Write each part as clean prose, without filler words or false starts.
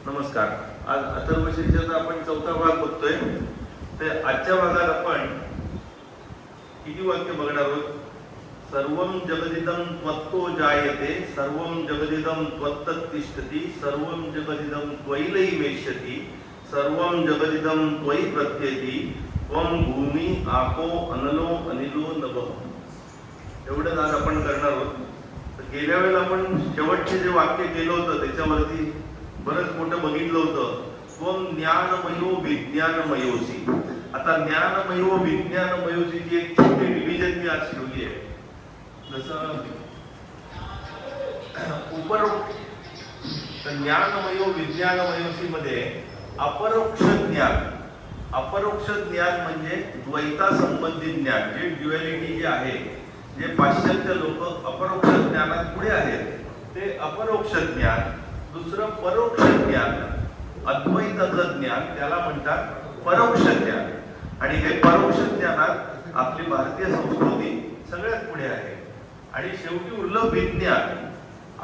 नमस्कार. आज अथर्वशीर्षाचा आपण चौथा भाग बघतोय. ते आजच्या भागात आपण किती वाक्य बघणार आहोत? सर्वं जगदिदं त्वत्तो जायते, सर्वं जगदिदं त्वत्तत् तिष्ठति, सर्वं जगदिदं त्वयैलैवेष्यति, सर्वं जगदिदं त्वयि प्रत्येति, त्वं भूमी आपो अनलो अनिलो नभः. एवढं आज आपण करणार आहोत. गेल्या वेळेला आपण शेवटचे जे वाक्य केलं होतं त्याच्यावरती बरंच मोठं बघितलं होतं. त्वं ज्ञानमयो विज्ञानमयोसी. आता ज्ञानमयो विज्ञानमयोसीची एक छोटी रिव्हिजन मी आज ठेवली आहे. जसं ज्ञानमयो विज्ञानमयोसी मध्ये अपरोक्ष ज्ञान. अपरोक्ष ज्ञान म्हणजे द्वैता संबंधित ज्ञान, जे ड्युअलिटी जे आहे, जे पाश्चात्य लोक अपरोक्ष ज्ञानात पुढे आहेत, ते अपरोक्ष ज्ञान. दुसरं परोक्ष ज्ञान, अद्वैताचं ज्ञान, त्याला म्हणतात परोक्ष ज्ञान. आणि हे परोक्ष ज्ञानात आपली भारतीय संस्कृती सगळ्यात पुढे आहे. आणि शेवटी उरलं विज्ञान.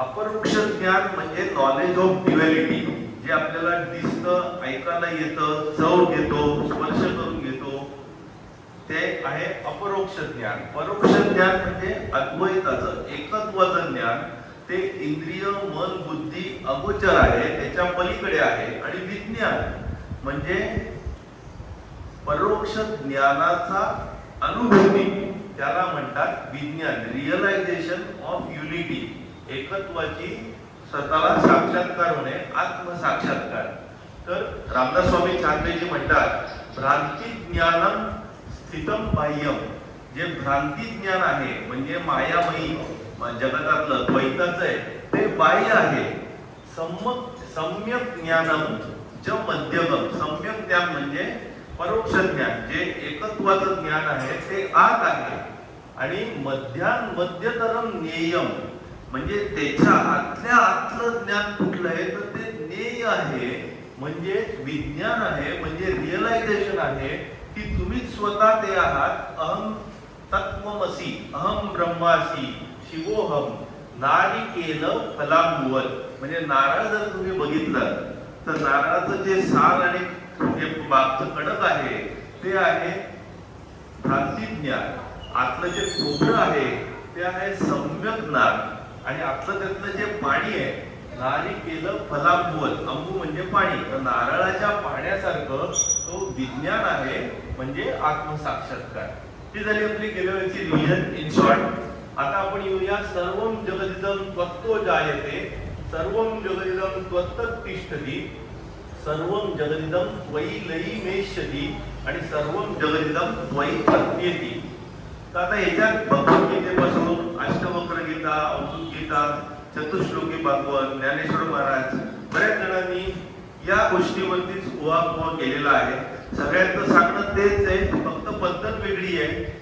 अपरोक्ष ज्ञान म्हणजे नॉलेज ऑफ ड्युअलिटी, जे आपल्याला दिसतं, ऐकायला येतं, चव घेतो, स्पर्श करून घेतो, ते आहे अपरोक्ष ज्ञान. परोक्ष ज्ञान म्हणजे अद्वैताचं, एकत्वाचं ज्ञान. ते इंद्रिय, मन, बुद्धी अगोचर आहे, त्याच्या पलीकडे आहे. आणि विज्ञान म्हणजे परोक्ष ज्ञानाचा अनुभूती, त्याला म्हणतात विज्ञान. रिअलायझेशन ऑफ युनिटी, एकत्वाची स्वतःला साक्षात्कार होणे, आत्मसाक्षात्कार. तर रामदास स्वामी छानपैकी म्हणतात, भ्रांती ज्ञानम स्थितम बाह्यम. जे भ्रांती ज्ञान आहे म्हणजे मायामयी जगतातलं द्वैताचं आहे, ते बाह्य आहे. सम्यक ज्ञानम च मध्यगम. सम्यक ज्ञान म्हणजे परोक्ष ज्ञान, जे एकत्वाचं ज्ञान आहे, ते आत आहे. आणि मध्यतरम ज्ञेयम म्हणजे त्याच्या आतल्या आतलं ज्ञान कुठलं आहे, तर ते ज्ञेय आहे, म्हणजे विज्ञान आहे, म्हणजे रिअलायझेशन आहे की तुम्हीच स्वतः ते आहात. अहम तत्वमसी, अहम ब्रह्मासी, शिवोहम. नारिकेल फलांबुवल म्हणजे नारळ जर तुम्ही बघितलं तर नारळाचं जे साल आणि जे मागचं कडक आहे ते आहे भ्रांती ज्ञान. आतलं जे खोबरं आहे ते आहे सम्यक ज्ञान. आणि आतलं त्यातलं जे पाणी आहे, नारिकेल फलांबुवल, अंबू म्हणजे पाणी, तर नारळाच्या पाण्यासारखं तो विज्ञान आहे, म्हणजे आत्मसाक्षात्कार. ही झाली आपली गेल्या वेळची रिव्हिजन इन शॉर्ट. आता आपण येऊया सर्वं जगदिदं त्वत्तो जायते, सर्वं जगदिदं त्वत्तत् तिष्ठति, सर्वं जगदिदं त्वयि लयिमेष्यति आणि सर्वं जगदिदं त्वयि प्रत्येति. तर आता याच्यात भगवद्गीतेपासून अष्टवक्र गीता, अवधूत गीता, चतुश्लोकी भागवत, ज्ञानेश्वर महाराज, बऱ्याच जणांनी या गोष्टीवरतीच उहापोह केलेला आहे. सगळ्यांचं सांगणं तेच आहे, फक्त पद्धत वेगळी आहे.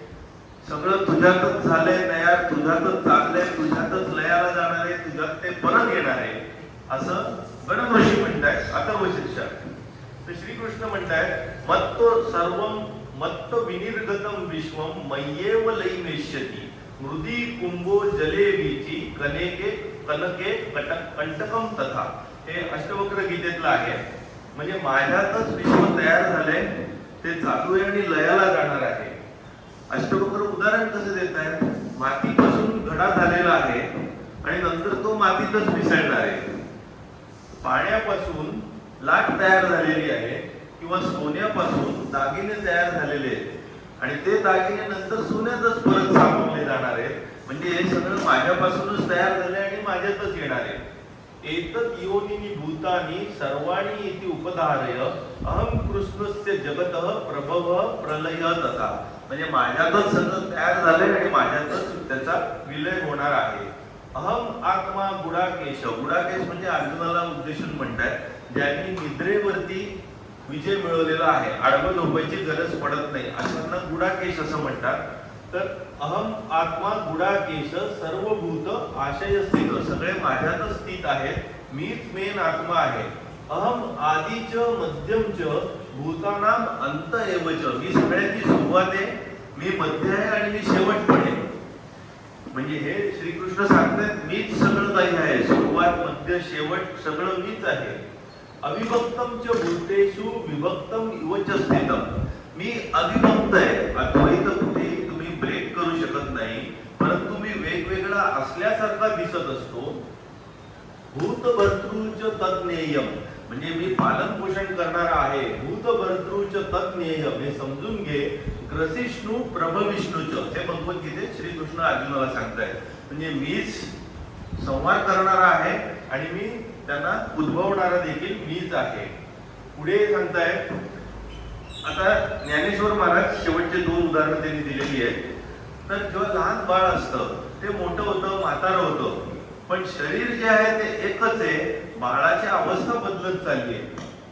सगळं तुझ्यातच झालंय तयार, तुझ्यातच चाललंय, तुझ्यातच लयाला जाणार आहे, तुझ्यात ते परत येणार आहे, असं गणप ऋषी म्हणतायत अथर्वशीर्षात. तर श्रीकृष्ण म्हणतायत, मत्तो सर्वं मत्त विनिर्गतम विश्वम मय्येव लयिमेष्यति, मृदी कुंभो जले वीची कनेके कनके कंटकम तथा. हे अष्टवक्र गीतेतलं आहे. म्हणजे माझ्यातच विश्व तयार झालंय, ते चालू आहे आणि लयाला जाणार आहे. अष्टवक्र उदाहरण कसं देत आहेत? मातीपासून घडा झालेला आहे आणि नंतर तो मातीतच मिसळणार आहे. पाण्यापासून लाट तयार झालेली आहे किंवा सोन्यापासून दागिने तयार झालेले आहेत आणि ते दागिने नंतर सोन्यातच परत सापडले जाणार आहेत. म्हणजे हे सगळं माझ्यापासूनच तयार झाले आणि माझ्यातच येणार आहे. एतत् योनिनी भूतानि सर्वाणि इति उपधारय अहम कृष्णस्य जगतः प्रभवः प्रलयः तथा. म्हणजे माझ्यातच सगळं तयार झालंय आणि माझ्यातच त्याचा विलय होणार आहे. अहम आत्मा गुडाकेश. गुडाकेश म्हणजे अर्जुनाला उद्देशून म्हणतात, ज्यांनी निद्रेवरती विजय मिळवलेला आहे, आडवं झोपायची गरज पडत नाही, अशांना गुडाकेश असं म्हणतात. तर अहम आत्मा गुडाकेश सर्वभूत आशय स्थित. सगळे माझ्यातच स्थित आहेत, मीच मेन आत्मा आहे. अहम आदिच मध्यमच भूतानाम अंत एवच. मी सगळ्याची सुरुवात आहे, मी मध्य आहे आणि मी शेवट पण आहे. म्हणजे हे श्रीकृष्ण सांगतात, मीच सगळं काही आहे, सुरुवात मध्य शेवट सगळं मीच आहे. अविभक्तम च भूतेषु विभक्तम इव च स्थितम. मी अविभक्त आहे. अद्वैत कुठे तुम्ही ब्रेक करू शकत नाही, परंतु मी वेगवेगळा असल्यासारखा दिसत असतो. भूतभर्तृच तज्ज्ञेयम, म्हणजे मी पालन पोषण करणारा आहे. भूतभर्तृच तज्ज्ञेयम हे समजून घे. ग्रसिष्णू प्रभविष्णूच, हे भगवद्गीतेत श्रीकृष्ण अर्जुनाला सांगतायत. म्हणजे मीच संहार करणारा आहे आणि मी त्यांना उद्भवणारा देखील मीच आहे. पुढे सांगतायत, आता ज्ञानेश्वर महाराज शेवटचे 2 उदाहरणं त्यांनी दिलेली आहेत. तर जेव्हा लहान बाळ असतं ते मोठं होतं, म्हातारं होतं, पण शरीर जे आहे ते एकच आहे. बाळाची अवस्था बदलत चालली आहे.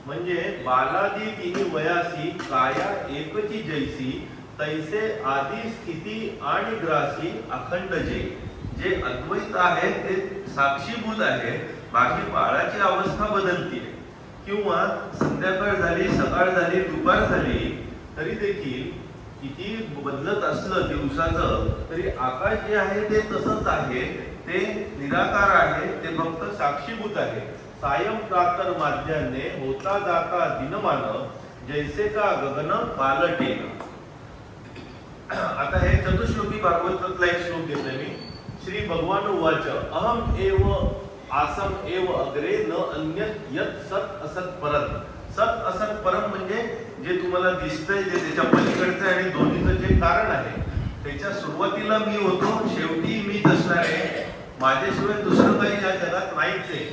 म्हणजे बालादी तिन्ही वयासी काया एकची जैसी तैसे आदी स्थिती आणि ग्रासी अखंड जे अद्वैत आहे ते साक्षीभूत आहे. बाकी बाळाची अवस्था बदलते, किंवा संध्याकाळ झाली, सकाळ झाली, दुपार झाली, तरी देखील किती बदलत असलं दिवसाचं तरी आकाश जे आहे ते तसंच आहे. ते निराकार आहे, ते फक्त साक्षीभूत आहे. सायं प्रातर माध्यान्हे होता जाता दिनमान जैसे का गगन पालटेन. आता हे चतुश्लोकी भागवतातला एक श्लोक घेतलाय मी. श्री भगवान उवाच अहम एव आसम एव अग्रे न अन्य यत सत असत परम. सत असत परम म्हणजे जे तुम्हाला दिसतंय, जे त्याच्या पलीकडचं आणि दोन्हीचं जे कारण आहे, त्याच्या सुरुवातीला मी होतो, शेवटी मीच असणार आहे. माझ्याशिवाय दुसरं काही या जगात नाहीच आहे.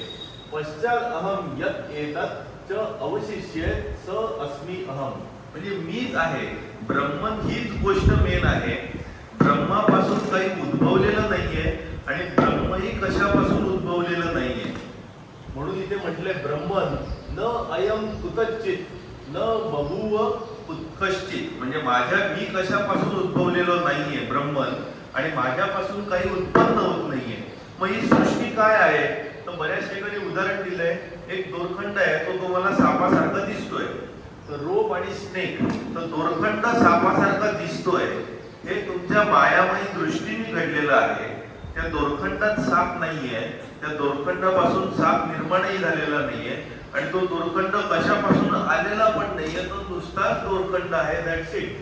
पश्चात अहम यत एतत् च अवशिष्य स अस्मी अहम, म्हणजे मीच आहे. ब्रह्मन हीच गोष्ट मेन आहे. ब्रह्मापासून काही उद्भवलेलं नाहीये आणि ब्रह्मही कशापासून उद्भवलेलं नाहीये. म्हणून इथे म्हटलंय ब्रह्मन न अयम कुतचित न बभूव उत्कश्चित, म्हणजे मी कशापासून उद्भवलेलो नाहीये ब्रह्मन, आणि माझ्यापासून काही उत्पन्न होत नाहीये. मग ही सृष्टी काय आहे? तर बऱ्याच ठिकाणी उदाहरण दिलंय. एक दोरखंड आहे, तो तुम्हाला सापासारखा दिसतोय. तर रोप आणि स्नेक, तर दोरखंड सापासारखा दिसतोय, हे तुमच्या मायामयी दृष्टीने घडलेलं आहे. त्या दोरखंडात साप नाहीये, त्या दोरखंडापासून साप निर्माणही झालेला नाहीये, आणि तो दोरखंड कशापासून आलेला पण नाहीये, तो नुसताच दोरखंड आहे. That's it.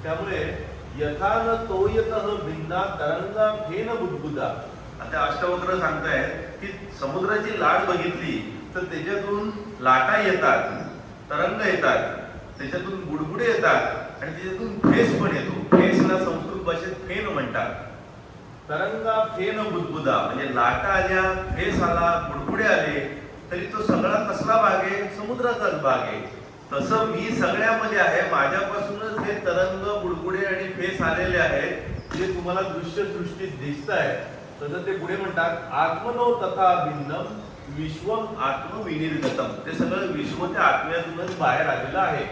त्यामुळे यथान तोयतः भिन्ना तरंगा फेन बुद्बुदा. आता अष्टवक्र सांगतायत की समुद्राची लाट बघितली तर त्याच्यातून लाटा येतात, तरंग येतात, त्याच्यातून बुडबुडे येतात आणि त्याच्यातून फेस पण येतो. फेसला संस्कृत भाषेत फेन म्हणतात. तरंगा फेन बुद्बुदा, म्हणजे लाटा आल्या, फेस आला, बुडबुडे आले, तरी तो सगळा कसला भाग आहे? समुद्राचाच भाग आहे. तसं मी सगळ्यामध्ये आहे. माझ्यापासूनच हे तरंग, बुडबुडे आणि फेस आलेले आहेत, जे तुम्हाला दृश्य सृष्टीत दिसत आहे. तसं ते पुढे म्हणतात आत्मनो तथा भिन्नम विश्वम आत्मविनिर्गतम. ते सगळं विश्व त्या आत्म्यातूनच बाहेर आलेलं आहे.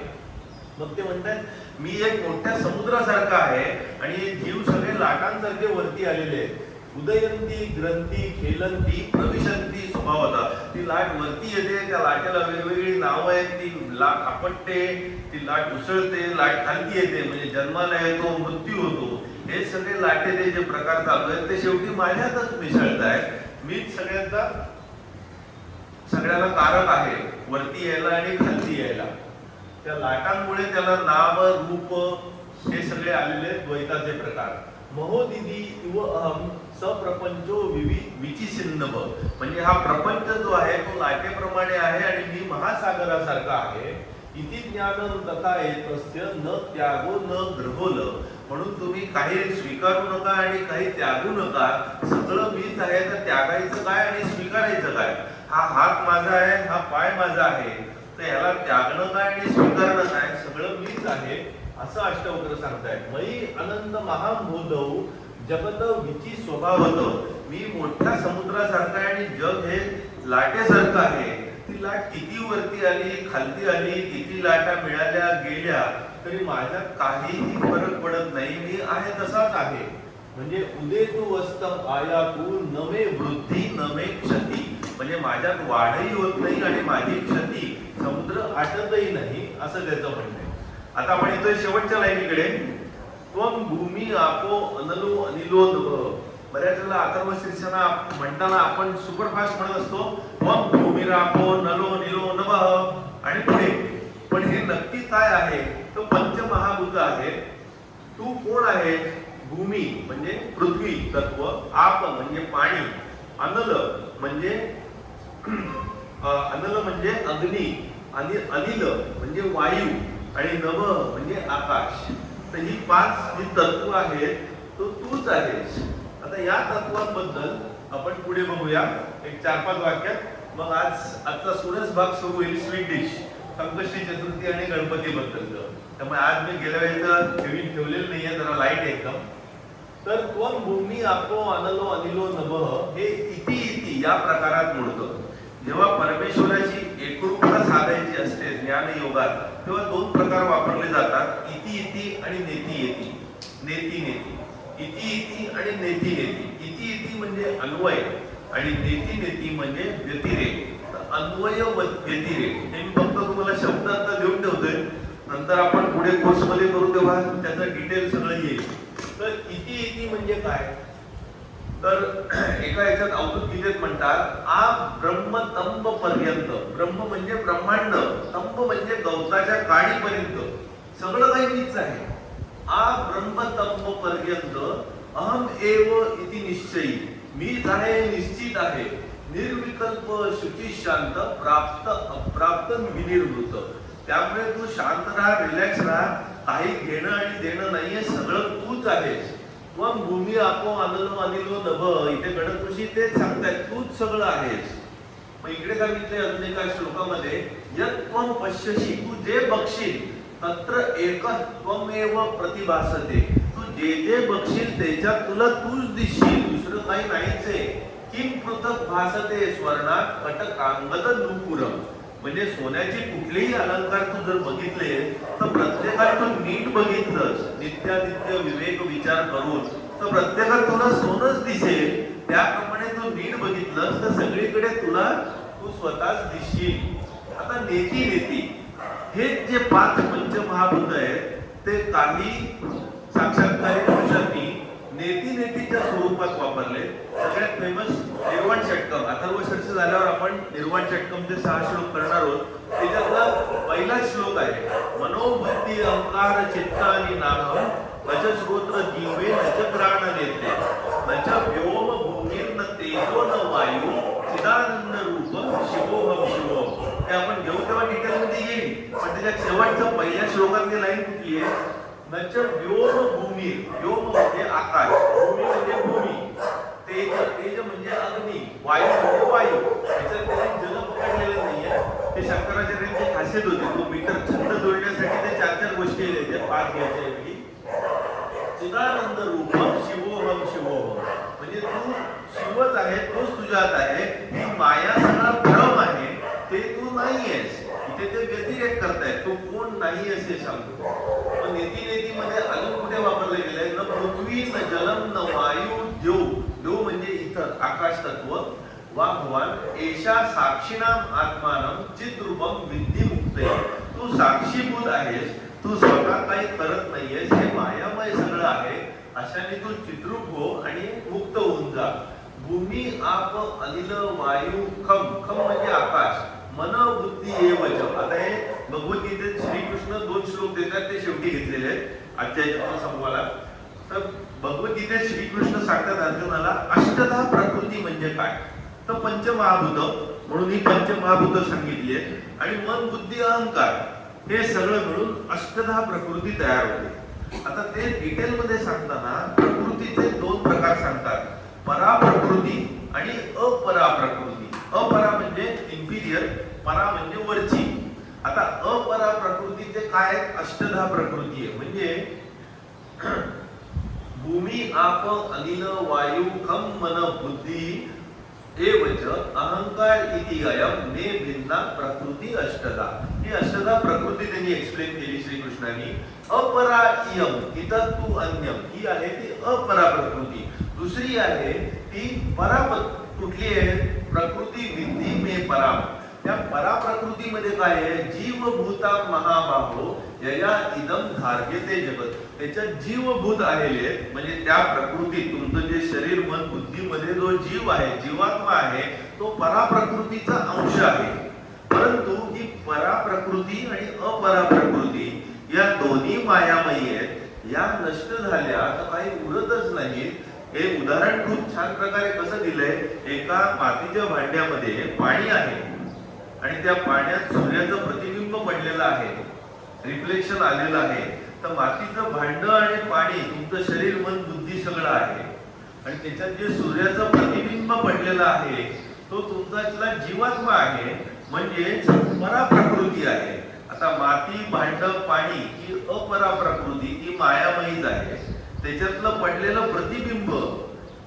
मग ते म्हणतात मी एक मोठ्या समुद्रासारखा आहे आणि हे जीव सगळे लाटांसारखे वरती आलेले आहेत. उदयंती ग्रंथी खेलंती प्रविशंती स्वभावता. ती लाट वरती येते, त्या लाटेला वेगवेगळी नावं आहेत. ती लाट आपटते, ती लाट उसळते, लाट खालती येते, म्हणजे जन्माला येतो, मृत्यू होतो. हे सगळे लाटेचे जे प्रकार चालू आहेत ते शेवटी माझ्यातच मिसळत आहेत. मीच सगळ्याला कारक आहे, वरती यायला आणि खालती यायला. त्या लाटांमुळे त्याला नाम रूप हे सगळे आलेले द्वैताचे प्रकार. महोदिदी इव अहम सप्रपंचो विचिसिन्नभ, म्हणजे हा प्रपंच जो आहे तो लाटेप्रमाणे आहे आणि मी महासागरासारखा आहे. इति ज्ञानं तथा एतस्य न त्यागो न ग्रहोल. म्हणून तुम्ही काही स्वीकारू नका आणि काही त्यागू नका. सगळं मीच आहे, तर त्यागायचं काय आणि स्वीकारायचं काय? हा हात माझा आहे, हा पाय माझा आहे, तर याला त्यागणं काय आणि स्वीकारणं काय? सगळं मीच आहे, असं अष्टवक्र सांगतायत. मयी अनंत महाभूतौ जगत विची स्वभावत. मी मोठ्या समुद्रासारखा आहे आणि जग हे लाटेसारखं आहे. ती लाट किती वरती आली, खालती आली, किती लाटा मिळाल्या गेल्या, तरी माझ्यात काहीही फरक पडत नाही. मी आहे तसाच आहे. म्हणजे उदेतु वस्तम आयातु नमे वृद्धी नमे क्षती, म्हणजे माझ्यात वाढही होत नाही आणि माझी क्षती, समुद्र आटतही नाही, असं त्याचं म्हणणं आहे. आता आपण येतोय शेवटच्या लाईनीकडे. त्वं भूमी आपो अनलो अनिलो नभ बऱ्याच वेळेला अथर्व शीर्षणा म्हणताना आपण सुपरफास्ट म्हणत असतो मग भूमिरापो नलो निलो नभः आणि पुढे. पण हे नक्की काय आहे? तो पंचमहाभूत आहे. तू कोण आहे? भूमी म्हणजे पृथ्वी तत्व, आप म्हणजे पाणी, अनल म्हणजे अग्नी, आणि अनिल म्हणजे वायू, आणि नभ म्हणजे आकाश. तर ही 5 जी तत्व आहेत तो तूच आहेस. आता या तत्वांबद्दल आपण पुढे बघूया एक 4-5 वाक्यात. मग आजचा सुरस भाग सुरू होईल स्वीट डिश, संकष्टी चतुर्थी आणि गणपती बद्दल. त्यामुळे आज मी गेल्या वेळेचं ठेवलेलं नाहीये, जरा लाईट एकदम. तर त्वं भूमी आपो अनलो अनिलो नभः हे इति इति या प्रकारात मोडतं. जेव्हा परमेश्वराची एकरूपता साधायची असते ज्ञान योगात, तेव्हा 2 प्रकार वापरले जातात, इति इति आणि नेति येती. नेति नेति, इति इति आणि नेति नेति. इति इति म्हणजे अन्वय आणि नेति नेति म्हणजे व्यतिरेक. अन्वय व व्यतिरेक हे मी फक्त तुम्हाला शब्द आता देऊन ठेवतोय, नंतर आपण पुढे कोर्स मध्ये करू तेव्हा त्याचं डिटेल सगळं येईल. तर इति इति म्हणजे काय? तर एका याच्यात अवधूत गीतेत म्हणतात आ ब्रह्म तंब पर्यंत. ब्रह्म म्हणजे ब्रह्मांड, तंब म्हणजे गवताच्या काडीपर्यंत सगळं काही मीच आहे. आ ब्रह्म तंब पर्यंत अहम एव इति निश्चयी, मीच आहे, निश्चित आहे. निर्विकल्प शुची शांत, प्राप्त अप्राप्त विनिर्वृत. त्यामुळे तू शांत राहा, रिलॅक्स राहा, काही घेणं आणि देणं नाहीये, सगळं तूच आहेस. त्वं भूमी आपो अनलो अनिलो नभः, इथे गणेश ऋषी तेच सांगतायत, तूच सगळं आहेस. मग इकडे काय म्हटलंय अजून एका श्लोकामध्ये, यत् त्वं पश्यसि, तू जे बघशील, तत्र एकः त्वमेव प्रतिभासते. तू जे जे बघशील त्याच्यात तुला तूच दिसशील, दुसरं काही नाहीच आहे. किं पृथक् भासते स्वर्णात कटकांगद नूपुरम्. म्हणजे सोन्याचे कुठलेही अलंकार तू जर बघितले तर प्रत्येकात तू नीट बघितलंस, नित्यानित्य विवेक विचार करून, तर प्रत्येकात तुला सोनच दिसेल. त्याप्रमाणे तू नीट बघितलंस तर सगळीकडे तुला तू स्वतःच दिसशील. आता नेती नेती हे जे 5 पंचमहाभूत आहेत ते काही साक्षात्कारी पुरुषांनी नेती नेतीच्या स्वरूपात वापरले. सगळ्यात फेमस निर्वाण षटकम. अथर्व शीर्ष झाल्यावर आपण निर्वाण षटकमचे 6 श्लोक करणार आहोत. त्याच्यातला पहिला श्लोक आहे मनोबुद्धी अहंकार चित्तानि नाहं अज श्रोत्र जीवे नचक्राण नेते नच व्योम भूमिर्न तेजो न वायू चिदानंद रूप शिवोहम शिवोहम. हे आपण घेऊ तेव्हा डिटेल मध्ये येईल, पण त्याच्या शेवटच्या पहिल्या श्लोकातली लाईन कुठली आहे? नच व्योम भूमी. व्योम म्हणजे आकाश, भूमी म्हणजे भूमी, तेज तेज म्हणजे अग्नी, वायू म्हणजे वायू. याच्यात त्याने जल पकडलेलं नाहीये. ते शंकराचार्यांची खासियत होती, तो मीटर छंद जोडण्यासाठी ते 4-4 गोष्टी आहेत 5 घ्यायच्या ऐवजी. चिदानंद रूप शिवोहम शिवोहम म्हणजे तू शिवच आहे, तोच तुझ्यात आहे. ही माया सगळा भ्रम आहे, ते तू नाहीयेस. इथे ते व्यतिरेक करतायत, तू कोण नाही असे सांगतो. पण नेती नेती मध्ये अजून कुठे वापरले गेले? न पृथ्वी न जलम न वायू देव. देव म्हणजे इतर आकाश तत्व. वा भगवान एषा साक्षीणाम आत्मानं चिद्रूपम विद्धी मुक्ते. तू साक्षीभूत आहेस, तू स्वतः काही करत नाहीयेस, हे मायामय सगळं आहे. अशाने तू चिद्रूप हो आणि मुक्त होऊन जा. भूमी आप अनिल वायू खम. खम म्हणजे आकाश, मन बुद्धी एवच. आता हे भगवद्गीतेत श्रीकृष्ण 2 श्लोक देतात, ते शेवटी घेतलेले आहेत आजच्या संवादाला. तर भगवद्गीतेत श्रीकृष्ण सांगतात अर्जुनाला अष्टधा प्रकृती म्हणजे काय. तर पंचमहाभूत म्हणून ही पंचमहाभूत सांगितली आहेत. आणि मन बुद्धी अहंकार हे सगळं मिळून अष्टधा प्रकृती तयार होते. आता ते डिटेल मध्ये सांगताना प्रकृतीचे 2 प्रकार सांगतात, परा प्रकृती आणि अपरा प्रकृती. अपरा म्हणजे इंपिरियर, परा म्हणजे वरची. आता अपरा प्रकृतीचे काय? अष्टधा प्रकृती आहे. म्हणजे भूमी आप अनिल वायू खम मन बुद्धी एवच अहंकार इति अयम ने भिन्ना प्रकृती अष्टधा. ही अष्टधा प्रकृती त्यांनी एक्सप्लेन केली श्रीकृष्णांनी. अपरा इयम इतर तू अन्यम, ही आहे ती अपरा प्रकृती. दुसरी आहे ती परा. कुठली आहे? प्रकृती विद्धी मे पराम. त्या पराप्रकृतीमध्ये काय आहे, जीवभूता महाबाहो यया इदम धार्यते जगत. त्याच्यात जीवभूत आलेले आहेत, म्हणजे त्या प्रकृतीत तुमचं जे शरीर मन बुद्धीमध्ये जो जीव आहे, जीवात्मा आहे, तो पराप्रकृतीचा अंश आहे. परंतु ही पराप्रकृती आणि अपराप्रकृती या दोन्ही मायामयी आहेत. या नष्ट झाल्या तर काही उरतच नाही. हे उदाहरण खूप छान प्रकारे कसं दिलंय, एका मातीच्या भांड्यामध्ये पाणी आहे आणि त्या पाण्यात सूर्याचं प्रतिबिंब पडलेलं आहे, रिफ्लेक्शन आलेलं आहे. तर मातीचं भांड आणि पाणी तुमचं शरीर मन बुद्धी सगळं आहे आणि त्याच्यात जे सूर्याचं प्रतिबिंब पडलेलं आहे तो तुमचा जीवात्मा आहे, म्हणजे पराप्रकृती आहे. आता माती भांड पाणी ही अपराप्रकृती, ती मायामयीच आहे. त्याच्यातलं पडलेलं प्रतिबिंब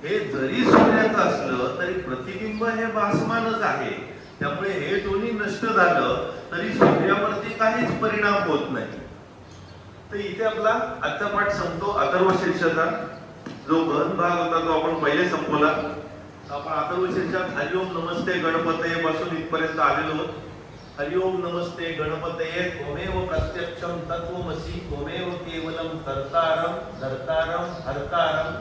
हे जरी सूर्याचं असलं तरी प्रतिबिंब हे भासमानच आहे. त्यामुळे हे दोन्ही नष्ट झालं तरी सूर्यावरती काहीच परिणाम होत नाही. तर इथे आपला आजचा पाठ संपतो. अथर्व शीर्षाचा जो गहन भाग होता तो आपण पहिले संपवला. आपण अथर्व शीर्षात हरिओम नमस्ते गणपतये पासून इथपर्यंत आलेलो आहोत. हरिओम नमस्ते गणपतये त्वमेव प्रत्यक्षं तत्त्वमसि त्वमेव केवलं कर्तारं धर्तारं हर्तारं.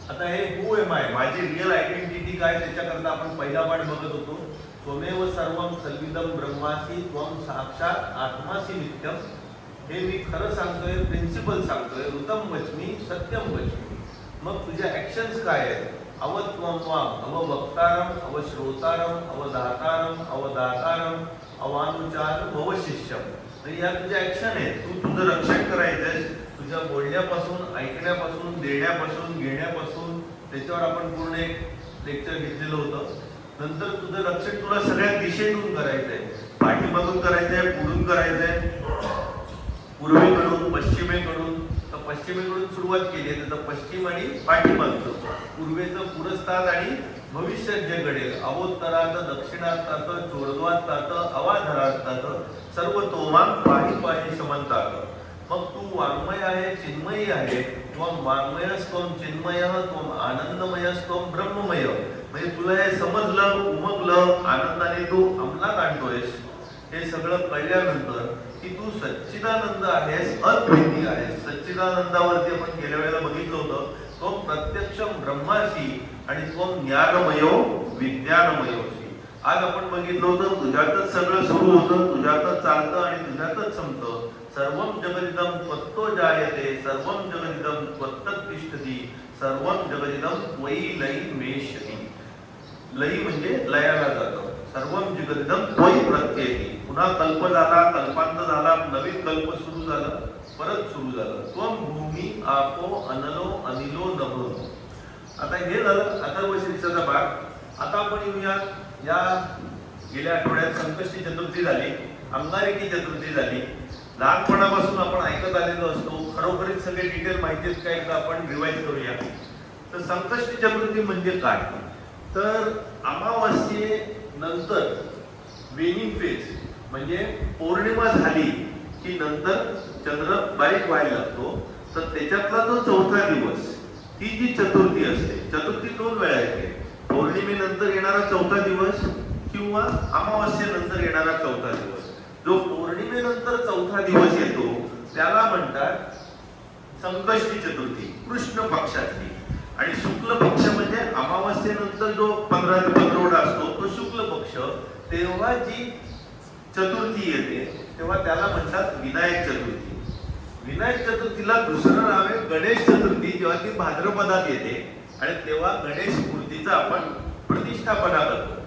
आता हे हू एम आय, माझी रिअल आयडेंटिटी काय, त्याच्याकरता आपण पहिला पाठ बघत होतो. त्वमेव सर्वं खल्विदं ब्रह्मासि त्वं साक्षात आत्मासि नित्यं. हे मी खरं सांगतोय, प्रिन्सिपल सांगतोय, ऋतम वच्मी सत्यम वच्मी. मग तुझ्या ऍक्शन्स काय आहेत, अवत्वं वाम अववक्तारं अवश्रोतारं अवधातारं अवदातारं अवानुचार भवशिष्यम. म्हणजे या तुझ्या ऍक्शन आहेत. तू तुझं रक्षण करायचंय, तुझ्या बोलण्यापासून, ऐकण्यापासून, देण्यापासून, घेण्यापासून. त्याच्यावर आपण पूर्ण एक लेक्चर घेतलेलं होतं. नंतर तुझं रक्षण तुला सगळ्या दिशेतून करायचंय, पाठीमागून करायचंय, पुढून करायचंय, पूर्वेकडून पश्चिमेकडून. तर पश्चिमेकडून सुरुवात केली तर पश्चिम आणि पाठीमागचं, पूर्वेचं पुरस्तात आणि भविष्यात जे घडेल, अवोत्तरात दक्षिणातात चोरद्वातात अवाधरातात सर्व तोमां पाही पाही समंतात. मग तू वाङ्मय आहे, चिन्मयी आहे. त्वं वाङ्मयस्त्वं चिन्मयः त्वं आनंदमयस्त्वं ब्रह्ममय. म्हणजे तुला हे समजलं, उमगलं, आनंदाने तू अंमलात आणतोयस. हे सगळं कळल्यानंतर की तू सच्चिदानंद आहेस, अद्वैती आहेस. सच्चिदानंदावरती आपण गेल्या वेळेला बघितलं होतं, तो प्रत्यक्ष ब्रह्मासी आणि तो ज्ञानमयो विज्ञानमयोसी. आज आपण बघितलं होतं तुझ्यातच सगळं सुरू होतं, तुझ्यातच चालतं आणि तुझ्यातच संपतं. सर्वं जगदिदं त्वत्तो जायते सर्वं जगदिदं त्वत्तत् तिष्ठति सर्वं जगदिदं त्वयि लयी मेष्यति. लयी म्हणजे लयाला जातं. सर्वं जगदिदं त्वयि प्रत्येति. पुन्हा कल्प झाला, कल्पांत झाला, नवीन कल्प सुरू झाला, परत सुरू झालं. त्वं भूमी आपो अनलो अनिलो नभो. आता हे झालं अथर्व शीर्षाचा भाग. आता आपण येऊया, या गेल्या आठवड्यात संकष्टी चतुर्थी झाली, अंगारकी चतुर्थी झाली. लहानपणापासून आपण ऐकत आलेलो असतो, खरोखरीच सगळे डिटेल माहितीत काय एकदा आपण रिवाइज करूया. तर संकष्टी चतुर्थी म्हणजे काय, तर अमावास्येनंतर वेनिंग फेज म्हणजे पौर्णिमा झाली की नंतर चंद्र बारीक व्हायला लागतो. तर त्याच्यातला जो चौथा दिवस, ती जी चतुर्थी असते, चतुर्थी दोन वेळा येते, पौर्णिमेनंतर येणारा चौथा दिवस किंवा अमावास्येनंतर येणारा चौथा दिवस. जो पौर्णिमेनंतर चौथा दिवस येतो त्याला म्हणतात संकष्टी चतुर्थी, कृष्ण पक्षातली. आणि शुक्ल पक्ष म्हणजे अमावास्येनंतर जो 15 ते 15 असतो तो शुक्ल पक्ष. तेव्हा जी चतुर्थी येते तेव्हा त्याला म्हणतात विनायक चतुर्थी. विनायक चतुर्थीला दुसरं नाव आहे गणेश चतुर्थी. जेव्हा ती भाद्रपदात येते आणि तेव्हा गणेश मूर्तीचा आपण प्रतिष्ठापना करतो.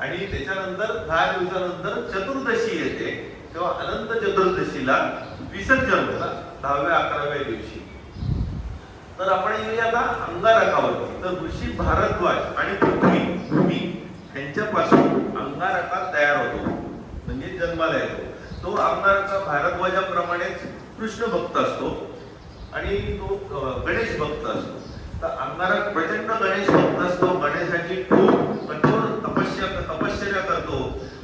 आणि त्याच्यानंतर 10 दिवसानंतर चतुर्दशी येते, तेव्हा अनंत चतुर्दशीला विसर्जन होतं 10व्या 11व्या दिवशी. तर आपण येऊया आता अंगारकावरती. तर ऋषी भारद्वाज आणि पृथ्वी भूमी यांच्यापासून अंगारका तयार होतो, म्हणजे जन्माला येतो. तो अंगारका भारद्वाजाप्रमाणेच कृष्ण भक्त असतो आणि तो गणेश भक्त असतो. तर अंगारक प्रचंड गणेश भक्त असतो, गणेशाची खूप कठोर तपश्चर्या करतो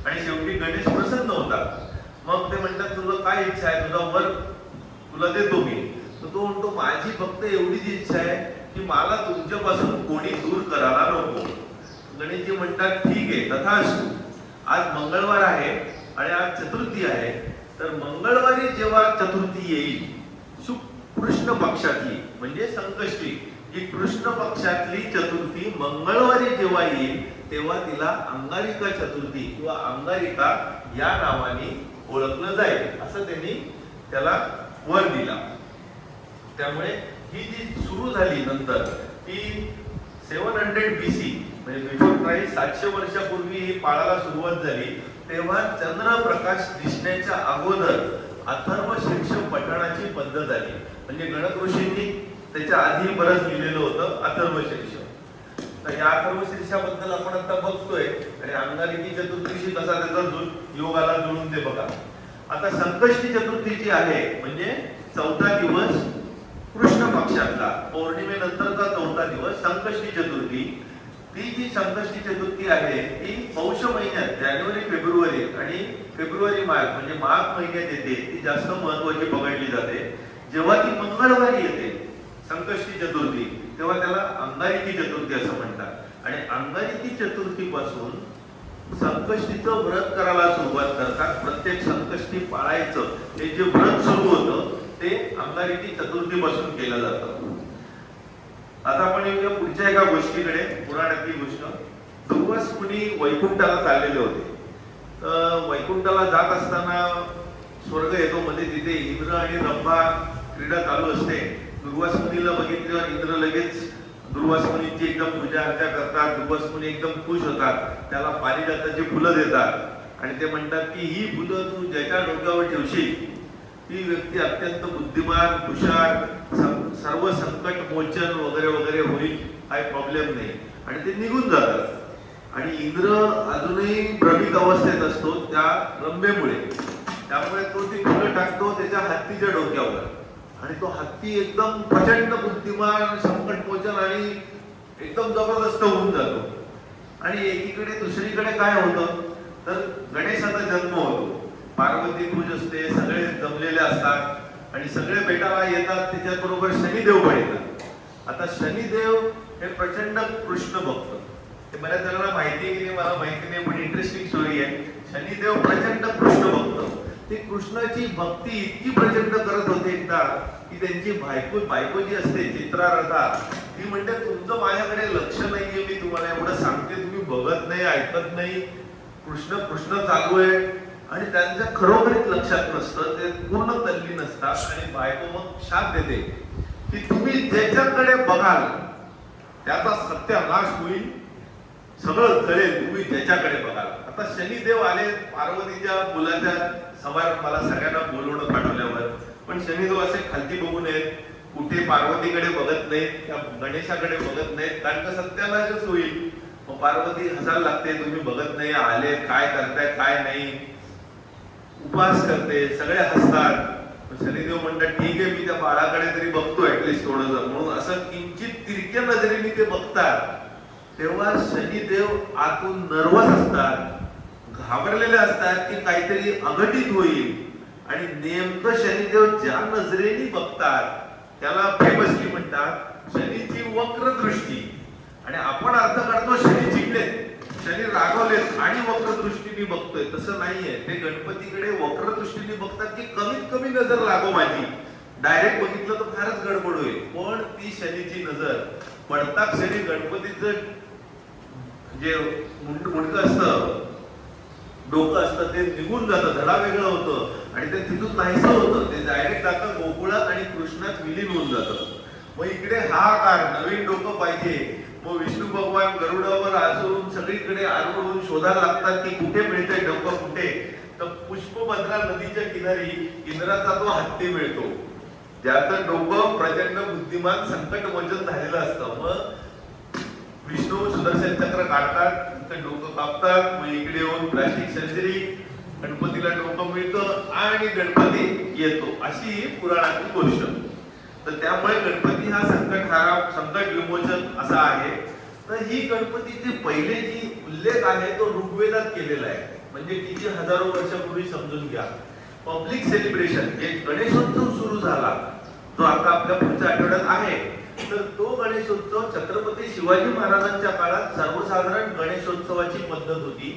आणि शेवटी गणेश प्रसन्न होतात. मग ते म्हणतात तुला काय इच्छा आहे, तुझा वर तुला देतो मी. तर तो म्हणतो माझी फक्त एवढीच इच्छा आहे की मला तुमच्यापासून कोणी दूर करायला नको. गणेशजी म्हणतात ठीक आहे तथास्तु. आज मंगळवार आहे आणि आज चतुर्थी आहे, तर मंगळवारी जेव्हा चतुर्थी येईल कृष्ण पक्षातली म्हणजे संकष्टी, ही कृष्ण पक्षातली चतुर्थी मंगळवारी जेव्हा येईल तेव्हा तिला अंगारिका चतुर्थी किंवा अंगारिका या नावाने ओळखलं जाईल, असं त्यांनी त्याला वर दिला. त्यामुळे ही जी सुरू झाली नंतर ही 700 BC म्हणजे बिफोर क्राइस्ट 700 वर्षापूर्वी ही पाळायला सुरुवात झाली. तेव्हा चंद्रप्रकाश दिसण्याच्या अगोदर अथर्व शीर्ष पठणाची पद्धत आली. म्हणजे गणक ऋषींनी त्याच्या आधी बरंच लिहिलेलं होतं अथर्व शीर्ष. तर या अथर्व शीर्षाबद्दल आपण आता बघतोय आणि अंगारिकी चतुर्थीशी कसा त्याचा योगाला जुळून दे बघा. आता संकष्टी चतुर्थी जी आहे म्हणजे चौथा दिवस कृष्ण पक्षातला पौर्णिमेनंतरचा चौथा दिवस संकष्टी चतुर्थी. ती जी संकष्टी चतुर्थी आहे ती पौष महिन्यात जानेवारी फेब्रुवारी आणि फेब्रुवारी मार्च म्हणजे माघ महिन्यात येते. ती जास्त महत्वाची पकडली जाते. जेव्हा ती मंगळवारी येते संकष्टी चतुर्थी तेव्हा त्याला अंगारिकी चतुर्थी असं म्हणतात. आणि अंगारिकी चतुर्थी पासून संकष्टीचं व्रत करायला सुरुवात करतात. प्रत्येक संकष्टी पाळायचं हे जे व्रत सुरू होतं ते अंगारिकी चतुर्थी पासून केलं जातं. आता आपण येऊया पुढच्या एका गोष्टीकडे, पुराणातली गोष्ट. दुर्वास मुनी वैकुंठाला चाललेले होते. तर वैकुंठाला जात असताना स्वर्ग येतो मध्ये, तिथे इंद्र आणि रंभा क्रीडा चालू असते. दुर्वास मुनीला बघितल्यावर इंद्र लगेच दुर्वास मुनींची एकदम पूजा अर्चा करतात. दुर्वास मुनी एकदम खुश होतात, त्याला पारिजाताची फुलं देतात आणि ते म्हणतात की ही फुलं तू ज्याच्या डोक्यावर ठेवशील ती व्यक्ती अत्यंत बुद्धिमान, हुशार, सर्व संकट मोचन वगैरे वगैरे होईल, काही प्रॉब्लेम नाही. आणि ते निघून जातात. आणि इंद्र अजूनही भ्रमित अवस्थेत असतो त्या रंभेमुळे. त्यामुळे तो ती फुलं टाकतो त्याच्या हत्तीच्या डोक्यावर आणि तो हत्ती एकदम प्रचंड बुद्धिमान, संकट मोचन आणि एकदम जबरदस्त होऊन जातो. आणि एकीकडे दुसरीकडे काय होतं तर गणेशाचा जन्म होतो. पार्वती पूज असते, सगळे जमलेले असतात आणि सगळे भेटायला येतात. त्याच्याबरोबर शनिदेव पण येतात. आता शनिदेव हे प्रचंड कृष्ण भक्त. हे बऱ्याच जणांना माहिती आहे की नाही मला माहिती नाही, पण इंटरेस्टिंग स्टोरी आहे. शनिदेव प्रचंड कृष्ण भक्त. ते कृष्णाची भक्ती इतकी प्रचंड करत होते एकदा की त्यांची बायको जी असते चित्रारथा, ती म्हणते तुमचं माझ्याकडे लक्ष नाहीये, मी तुम्हाला एवढं सांगते तुम्ही बघत नाही, ऐकत नाही, कृष्ण कृष्ण चालू आहे. आणि त्यांच्या खरोखरीच लक्षात नसतं, ते पूर्ण तल्लीन नसतात. आणि बायको मग शाप देते की तुम्ही ज्याच्याकडे बघाल त्याचा सत्यानाश होईल, सगळं जळेल तुम्ही ज्याच्याकडे बघाल. आता शनिदेव आले पार्वतीच्या मुलाच्या समारंभाला सगळ्यांना बोलवणं पाठवल्यावर, पण शनिदेव असे खालती बघू नयेत, कुठे पार्वतीकडे बघत नाहीत, त्या गणेशाकडे बघत नाहीत, कारण का सत्यानाशच होईल. मग पार्वती हसायला लागते, तुम्ही बघत नाही, आले काय करताय काय नाही, उपवास करते, सगळे हसतात. शनिदेव म्हणतात ठीक आहे मी त्या बाळाकडे तरी बघतो ऍटलीस्ट थोडंसं, म्हणून असं किंचित तिरक्या नजरेने ते बघतात. तेव्हा शनिदेव आतून नर्वस असतात, घाबरलेले असतात की काहीतरी अघटित होईल. आणि नेमकं शनिदेव ज्या नजरेने बघतात त्याला फेमसली म्हणतात शनीची वक्रदृष्टी. आणि आपण अर्थ करतो शनी जिंकले, शनी रागवलेत आणि वक्रदृष्टीने बघतोय. तसं नाहीये. ते गणपतीकडे वक्रदृष्टीने बघतात की कमीत कमी नजर लागो माझी, डायरेक्ट बघितलं तर फारच गडबड होईल. पण ती शनीची नजर पडतात शनी गणपतीचं जे मुंडकं असतं, डोकं असतं ते निघून जातं, धडा वेगळं होतं आणि ते तिथून नाहीसं होतं. ते डायरेक्ट जातं गोकुळात आणि कृष्णात विलीन होऊन जातं. मग इकडे हाहाकार, नवीन डोकं पाहिजे. मग विष्णू भगवान गरुडावर असून सगळीकडे आरोळून शोधायला लागतात की कुठे मिळतंय डोकं कुठे. तर पुष्पभद्रा नदीच्या किनारी इंद्राचा तो हत्ती मिळतो, ज्याचं डोकं प्रचंड बुद्धिमान संकटमोचन झालेलं असतं. मग विष्णू सुदर्शन चक्र काढतात, डोकं कापतात, मग इकडे येऊन प्लास्टिक सर्जरी, गणपतीला डोकं मिळतं आणि गणपती येतो. अशी ही पुराणातील गोष्ट. तर त्यामुळे गणपती हा संकटहारा, संकट विमोचन असा आहे. तर ही गणपतीची पहिले जी उल्लेख आहे तो ऋग्वेदात केलेला आहे. म्हणजे किती हजारो वर्षापूर्वी समजून घ्या. पब्लिक सेलिब्रेशन जे गणेशोत्सव सुरू झाला जो आता आपल्या पुढच्या आठवड्यात आहे, तर तो गणेशोत्सव छत्रपती शिवाजी महाराजांच्या काळात सर्वसाधारण गणेशोत्सवाची पद्धत होती.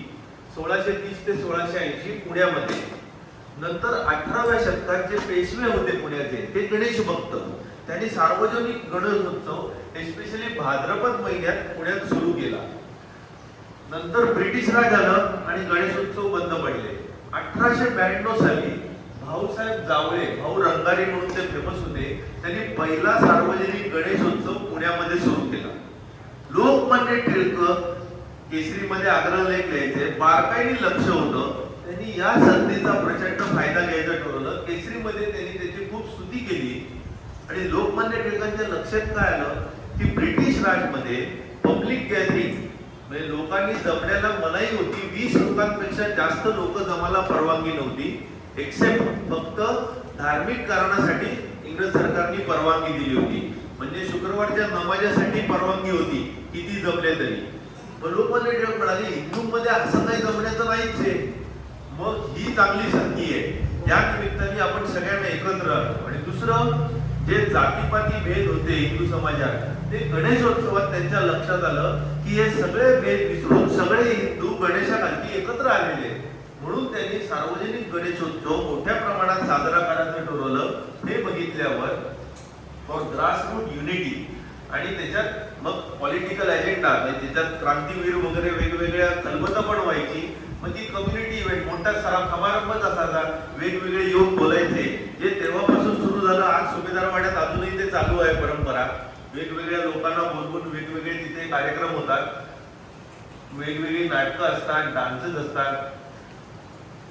1630 ते 1680 पुण्यामध्ये. नंतर 18व्या शतकात जे पेशवे होते पुण्याचे ते गणेश भक्त, त्यांनी सार्वजनिक गणेशोत्सव एस्पेशली भाद्रपद महिन्यात पुण्यात सुरू केला. नंतर ब्रिटिश राज आलं आणि गणेशोत्सव बंद पडले. 1892 साली भाऊसाहेब जावळे, भाऊ रंगारी म्हणून ते फेमस होते, त्यांनी पहिला सार्वजनिक गणेशोत्सव पुण्यामध्ये सुरू केला. लोकमान्य टिळक केसरीमध्ये आग्रहलेख लिहायचे, बारकाईने लक्ष होतं. त्यांनी या संधीचा प्रचंड फायदा घ्यायचा ठरवलं. केसरीमध्ये त्यांनी त्याची खूप स्तुती केली आणि लोकमान्य टिळकांच्या लक्षात काय आलं की ब्रिटिश राजमध्ये पब्लिक गॅदरिंग म्हणजे लोकांनी जमण्याला मनाई होती. 20 लोकांपेक्षा जास्त लोक जमायला परवानगी नव्हती, एक्सेप्ट फक्त धार्मिक कारणासाठी इंग्रज सरकारने परवानगी दिली होती. म्हणजे शुक्रवारच्या नमाजासाठी परवानगी होती, किती जमले तरी. लोकमान्य टिळक म्हणाले हिंदूंमध्ये असं काही जमण्याचं नाहीच आहे, मग ही चांगली संधी आहे. या निमित्ताने आपण सगळ्यांना एकत्र आणू. आणि दुसरं, जे जातीपाती भेद होते हिंदू समाजात ते गणेशोत्सवात त्यांच्या लक्षात आलं की हे सगळे भेद विसरून सगळे हिंदू गणेशाखाली एकत्र आलेले, म्हणून त्यांनी सार्वजनिक गणेशोत्सव मोठ्या प्रमाणात साजरा करायचं ठरवलं. हे बघितल्यावर फॉर ग्रासरूट युनिटी आणि त्याच्यात मग पॉलिटिकल अजेंडा म्हणजे त्याच्यात क्रांतीवीर वगैरे वेगवेगळ्या कल्पना पण व्हायची. मग ती कम्युनिटी इव्हेंट मोठा समारंभच असायचा, वेगवेगळे योग बोलायचे, जे तेव्हापासून सुरू झालं. आज सुभेदारवाड्यात अजूनही ते चालू आहे परंपरा. वेगवेगळ्या लोकांना बोलवून वेगवेगळे तिथे कार्यक्रम होतात, वेगवेगळी नाटकं असतात, डान्सेस असतात.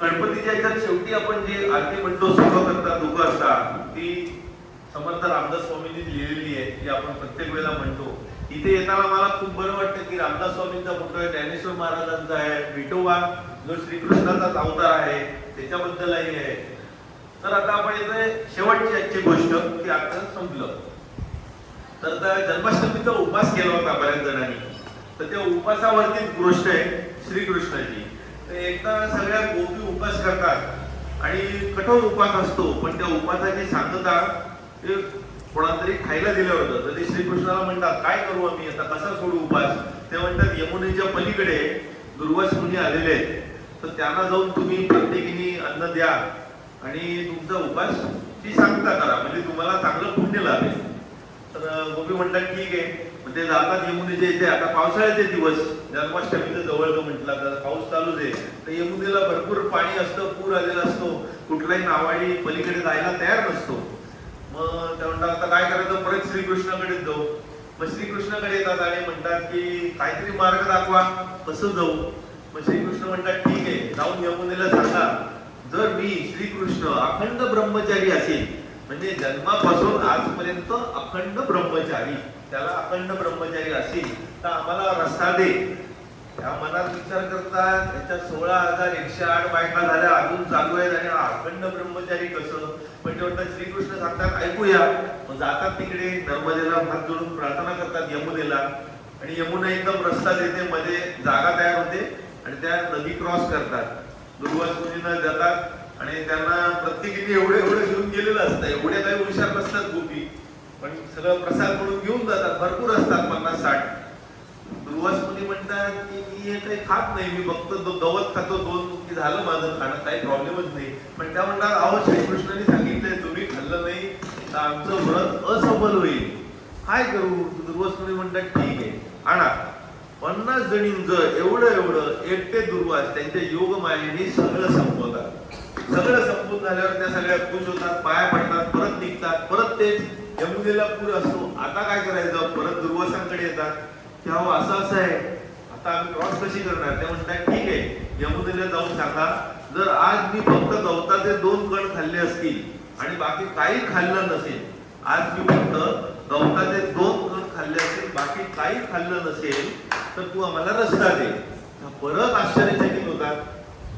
गणपतीच्या ह्याच्यात शेवटी आपण जे आरती म्हणतो, सुख करता दुःख असता, ती समर्थ रामदास स्वामींनी लिहिलेली आहे, ती आपण प्रत्येक वेळेला म्हणतो. इथे येताना मला खूप बरं वाटतं की रामदास स्वामींचा फोटो आहे, ज्ञानेश्वर महाराजांचा आहे, विठोबा जो श्रीकृष्णाचाच अवतार आहे त्याच्याबद्दलही आहे. तर आता आपण इथे शेवटची आजची गोष्ट की आता संपलं. तर त्या जन्माष्टमीचा उपास केला होता बऱ्याच जणांनी, तर त्या उपासावरतीच गोष्ट आहे श्रीकृष्णाची. तर एकदा सगळ्या गोपी उपास करतात आणि कठोर उपास असतो, पण त्या उपासाची सांगता ते कोणातरी खायला दिलं होतं. तर ते श्रीकृष्णाला म्हणतात काय करू आम्ही आता, कसा सोडू उपास. ते म्हणतात यमुनेच्या पलीकडे दुर्वास मुनी आलेले आहेत, तर त्यांना जाऊन तुम्ही प्रत्येकीने अन्न द्या आणि तुमचा उपास ती सांगता करा, म्हणजे तुम्हाला चांगलं पुण्य लाभेल. तर गोपी म्हणतात ठीक आहे. म्हणजे जातात यमुनेच्या इथे. आता पावसाळ्याचे दिवस, जन्माष्टमीचं जवळ म्हटलं तर पाऊस चालूच आहे, तर यमुनेला भरपूर पाणी असतं, पूर आलेला असतो, कुठलाही नावाडी पलीकडे जायला तयार नसतो. मग त्या म्हणतात आता काय करायचं, परत श्रीकृष्णाकडे जाऊ. मग श्रीकृष्णाकडे येतात आणि म्हणतात की काहीतरी मार्ग दाखवा, कसं जाऊ. मग श्रीकृष्ण म्हणतात ठीक आहे, जाऊन यमुनेला सांगा जर मी श्रीकृष्ण अखंड ब्रह्मचारी असेल, म्हणजे जन्मापासून आजपर्यंत अखंड ब्रह्मचारी, त्याला अखंड ब्रह्मचारी असेल तर आम्हाला रस्ता दे. त्या मनात विचार करतात त्याच्या 16,108 बायका झाल्या, अजून चालू आहेत आणि अखंड ब्रह्मचारी कसं. पण ते श्रीकृष्ण सांगतात ऐकूया. मग जातात तिकडे, नर्मदेला हात जोडून प्रार्थना करतात यमुनेला, आणि यमुना एकदम रस्ता देते, मध्ये जागा तयार होते आणि त्या नदी क्रॉस करतात. दुर्वास मुनींना जातात आणि त्यांना प्रत्येकीने एवढे एवढे घेऊन गेलेलं असतं. एवढे काही हुशार नसतात गोपी, पण सगळं प्रसाद म्हणून घेऊन जातात, भरपूर असतात 50-60. दुर्वास मुनी म्हणतात की मी हे काही खात नाही, मी फक्त गवत खातो, 2 मुक्ती झालं माझं खाणं, काही प्रॉब्लेमच नाही. पण त्या म्हणतात अहो श्रीकृष्णाने सांगितलंय तुम्ही खाल्लं नाही तर आमचं व्रत असफल होईल, काय करू. दुर्वास मुनी म्हणतात ठीक आहे आणा. 50 जणींचं एवढं एकटे दुर्वास त्यांच्या योग मायेने सगळं संपवतात. सगळं संपून झाल्यावर त्या सगळ्या खुश होतात, पाया पडतात, परत निघतात. परत तेच यमुनेला पूर असतो, आता काय करायचं, परत दुर्वासांकडे येतात की अहो असं आहे, आता आम्ही क्रॉस कशी करणार. ते म्हणतात ठीक आहे, यमुनेला जाऊन सांगा जर आज मी फक्त गवताचे 2 कण खाल्ले असतील आणि बाकी काही खाल्लं नसेल, आज मी फक्त गवताचे 2 कण खाल्ले असतील, बाकी काही खाल्लं नसेल तर तू आम्हाला रस्ता दे. परत आश्चर्यचकित होतात.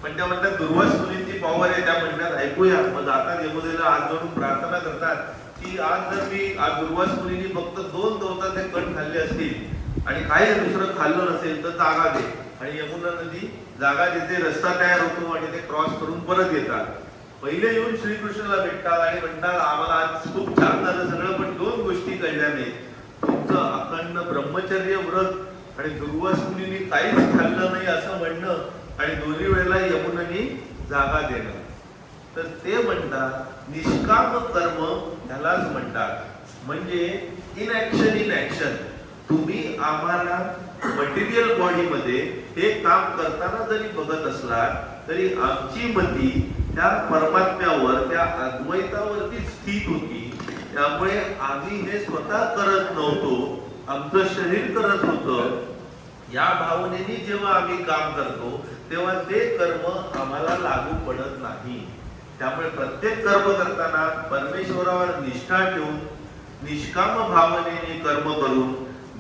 पण त्या म्हणतात दुर्वास मुनींची पॉवर आहे, त्या म्हणतात ऐकूया. मग जातात यमुनेला हात जोडून प्रार्थना करतात की आज जर मी दुर्वास मुनींनी फक्त 2 गवताचे कण खाल्ले असतील आणि काही दुसरं खाल्लं नसेल तर जागा दे. आणि यमुना नदी जागा देते, रस्ता तयार होतो आणि ते क्रॉस करून परत येतात. पहिले येऊन श्रीकृष्णाला भेटतात आणि म्हणतात आम्हाला आज खूप छान झालं सगळं, पण 2 गोष्टी कळल्या नाही. तुमचं अखंड ब्रह्मचर्य व्रत आणि दुर्वास मुनींनी काहीच खाल्लं नाही असं म्हणणं आणि दोन्ही वेळेला यमुनानी जागा देणं. तर ते म्हणतात निष्काम कर्म ह्यालाच म्हणतात. म्हणजे इन ऍक्शन. तुम्ही आम्हाला मटेरियल बॉडीमध्ये हे काम करताना जरी बघत असलात तरी आमची मती त्या परमात्म्यावर, त्या अद्वैतावरती स्थित होती. त्यामुळे आम्ही हे स्वतः करत नव्हतो, आमचं शरीर करत होतं. या भावनेने जेव्हा आम्ही काम करतो तेव्हा ते कर्म आम्हाला लागू पडत नाही. त्यामुळे प्रत्येक कर्म करताना परमेश्वरावर निष्ठा ठेवून निष्काम भावनेने कर्म करून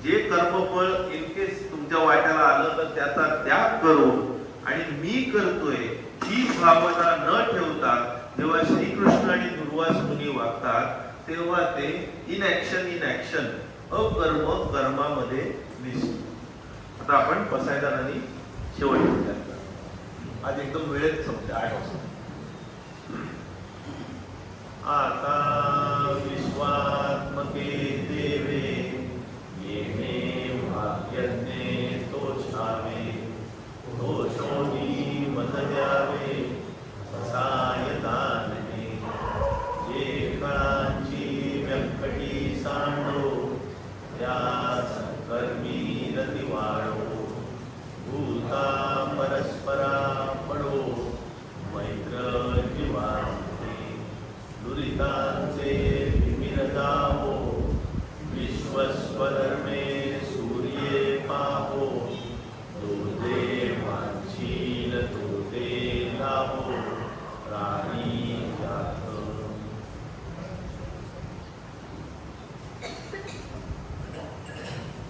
जे कर्मफळ इन केस तुमच्या वाट्याला आलं तर त्याचा त्याग करून आणि मी करतोय ही भावना न ठेवता जेव्हा श्रीकृष्ण आणि दुर्वास मुनी वागतात तेव्हा ते इन ऍक्शन अकर्म कर्मामध्ये दिसतो. आता आपण पसायदानानी शेवट विचार करू. आज एकदम वेळेत संपते 8 वाजता. आता विश्वात्मके देवे येणे भाग्यज्ञे तोषावे दोषोनी मत द्यावे सायदानने जे काळांची व्यंकटी सांडो त्या कर्मी रती वाळो भूता परस्परा पडो मैत्र जीवांते दुरिता